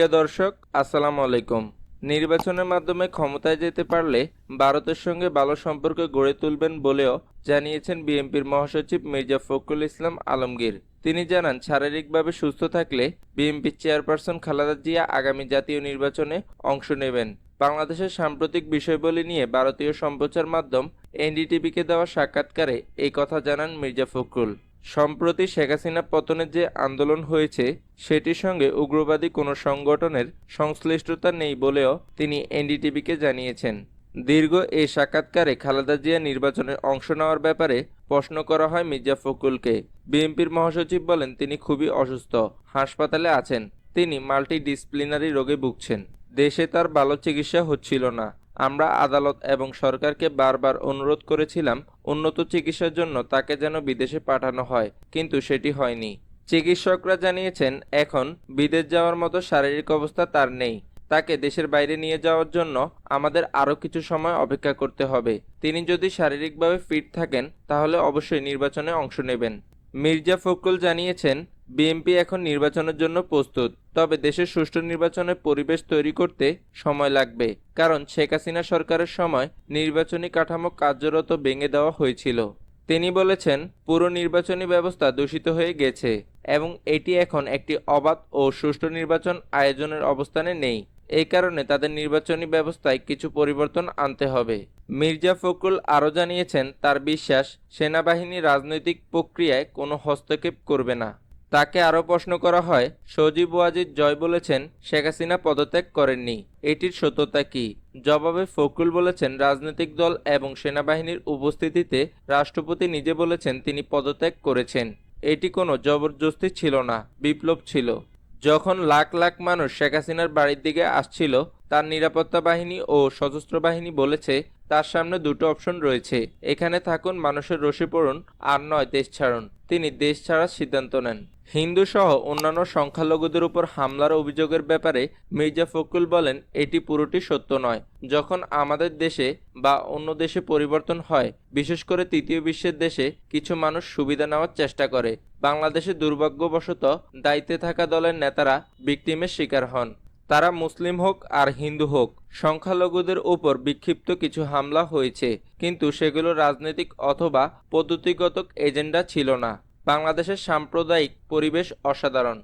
প্রিয় দর্শক, আসসালামু আলাইকুম। নির্বাচনের মাধ্যমে ক্ষমতায় যেতে পারলে ভারতের সঙ্গে ভালো সম্পর্ক গড়ে তুলবেন বলেও জানিয়েছেন বিএনপির মহাসচিব মির্জা ফখরুল ইসলাম আলমগীর। তিনি জানান, শারীরিকভাবে সুস্থ থাকলে বিএনপির চেয়ারপারসন খালেদা জিয়া আগামী জাতীয় নির্বাচনে অংশ নেবেন। বাংলাদেশের সাম্প্রতিক বিষয়বলী নিয়ে ভারতীয় সম্প্রচার মাধ্যম এনডিটিভিকে দেওয়া সাক্ষাৎকারে এই কথা জানান মির্জা ফখরুল। সম্প্রতি শেখ হাসিনা পতনের যে আন্দোলন হয়েছে সেটির সঙ্গে উগ্রবাদী কোনো সংগঠনের সংশ্লিষ্টতা নেই বলেও তিনি এনডিটিভিকে জানিয়েছেন। দীর্ঘ এই সাক্ষাৎকারে খালেদা জিয়া নির্বাচনে অংশ নেওয়ার ব্যাপারে প্রশ্ন করা হয় মির্জা ফখরুলকে। বিএনপির মহাসচিব বলেন, তিনি খুবই অসুস্থ, হাসপাতালে আছেন। তিনি মাল্টিডিসিপ্লিনারি রোগে ভুগছেন। দেশে তার ভালো চিকিৎসা হচ্ছিল না। আমরা আদালত এবং সরকারকে বারবার অনুরোধ করেছিলাম উন্নত চিকিৎসার জন্য তাকে যেন বিদেশে পাঠানো হয়, কিন্তু সেটি হয়নি। চিকিৎসকরা জানিয়েছেন, এখন বিদেশ যাওয়ার মতো শারীরিক অবস্থা তার নেই। তাকে দেশের বাইরে নিয়ে যাওয়ার জন্য আমাদের আরও কিছু সময় অপেক্ষা করতে হবে। তিনি যদি শারীরিকভাবে ফিট থাকেন তাহলে অবশ্যই নির্বাচনে অংশ নেবেন। মির্জা ফখরুল জানিয়েছেন, বিএনপি এখন নির্বাচনের জন্য প্রস্তুত, তবে দেশের সুষ্ঠু নির্বাচনের পরিবেশ তৈরি করতে সময় লাগবে। কারণ শেখ হাসিনা সরকারের সময় নির্বাচনী কাঠামো কার্যরত ভেঙে দেওয়া হয়েছিল। তিনি বলেছেন, পুরো নির্বাচনী ব্যবস্থা দূষিত হয়ে গেছে এবং এটি এখন একটি অবাধ ও সুষ্ঠু নির্বাচন আয়োজনের অবস্থানে নেই। এই কারণে তাদের নির্বাচনী ব্যবস্থায় কিছু পরিবর্তন আনতে হবে। মির্জা ফখরুল আরও জানিয়েছেন, তার বিশ্বাস সেনাবাহিনী রাজনৈতিক প্রক্রিয়ায় কোনো হস্তক্ষেপ করবে না। তাকে আরও প্রশ্ন করা হয়, সজীব ওয়াজিদ জয় বলেছেন শেখ হাসিনা পদত্যাগ করেননি, এটির সত্যতা কি? জবাবে ফখরুল বলেছেন, রাজনৈতিক দল এবং সেনাবাহিনীর উপস্থিতিতে রাষ্ট্রপতি নিজে বলেছেন তিনি পদত্যাগ করেছেন। এটি কোনো জবরদস্তি ছিল না, বিপ্লব ছিল। যখন লাখ লাখ মানুষ শেখ হাসিনার বাড়ির দিকে আসছিল, তার নিরাপত্তা বাহিনী ও সশস্ত্র বাহিনী বলেছে তার সামনে দুটো অপশন রয়েছে, এখানে থাকুন, মানুষের রোষে পড়ুন, আর নয় দেশ ছাড়ুন। তিনি দেশ ছাড়ার সিদ্ধান্ত নেন। হিন্দু সহ অন্যান্য সংখ্যালঘুদের উপর হামলার অভিযোগের ব্যাপারে মির্জা ফখরুল বলেন, এটি পুরোটি সত্য নয়। যখন আমাদের দেশে বা অন্য দেশে পরিবর্তন হয়, বিশেষ করে তৃতীয় বিশ্বের দেশে কিছু মানুষ সুবিধা নেওয়ার চেষ্টা করে। বাংলাদেশে দুর্ভাগ্যবশত দায়িত্বে থাকা দলের নেতারা ভিকটিমের শিকার হন। তারা মুসলিম হোক আর হিন্দু হোক, সংখ্যালঘুদের উপর বিক্ষিপ্ত কিছু হামলা হয়েছে, কিন্তু সেগুলো রাজনৈতিক অথবা পদ্ধতিগত এজেন্ডা ছিল না। বাংলাদেশের সাম্প্রদায়িক পরিবেশ অসাধারণ।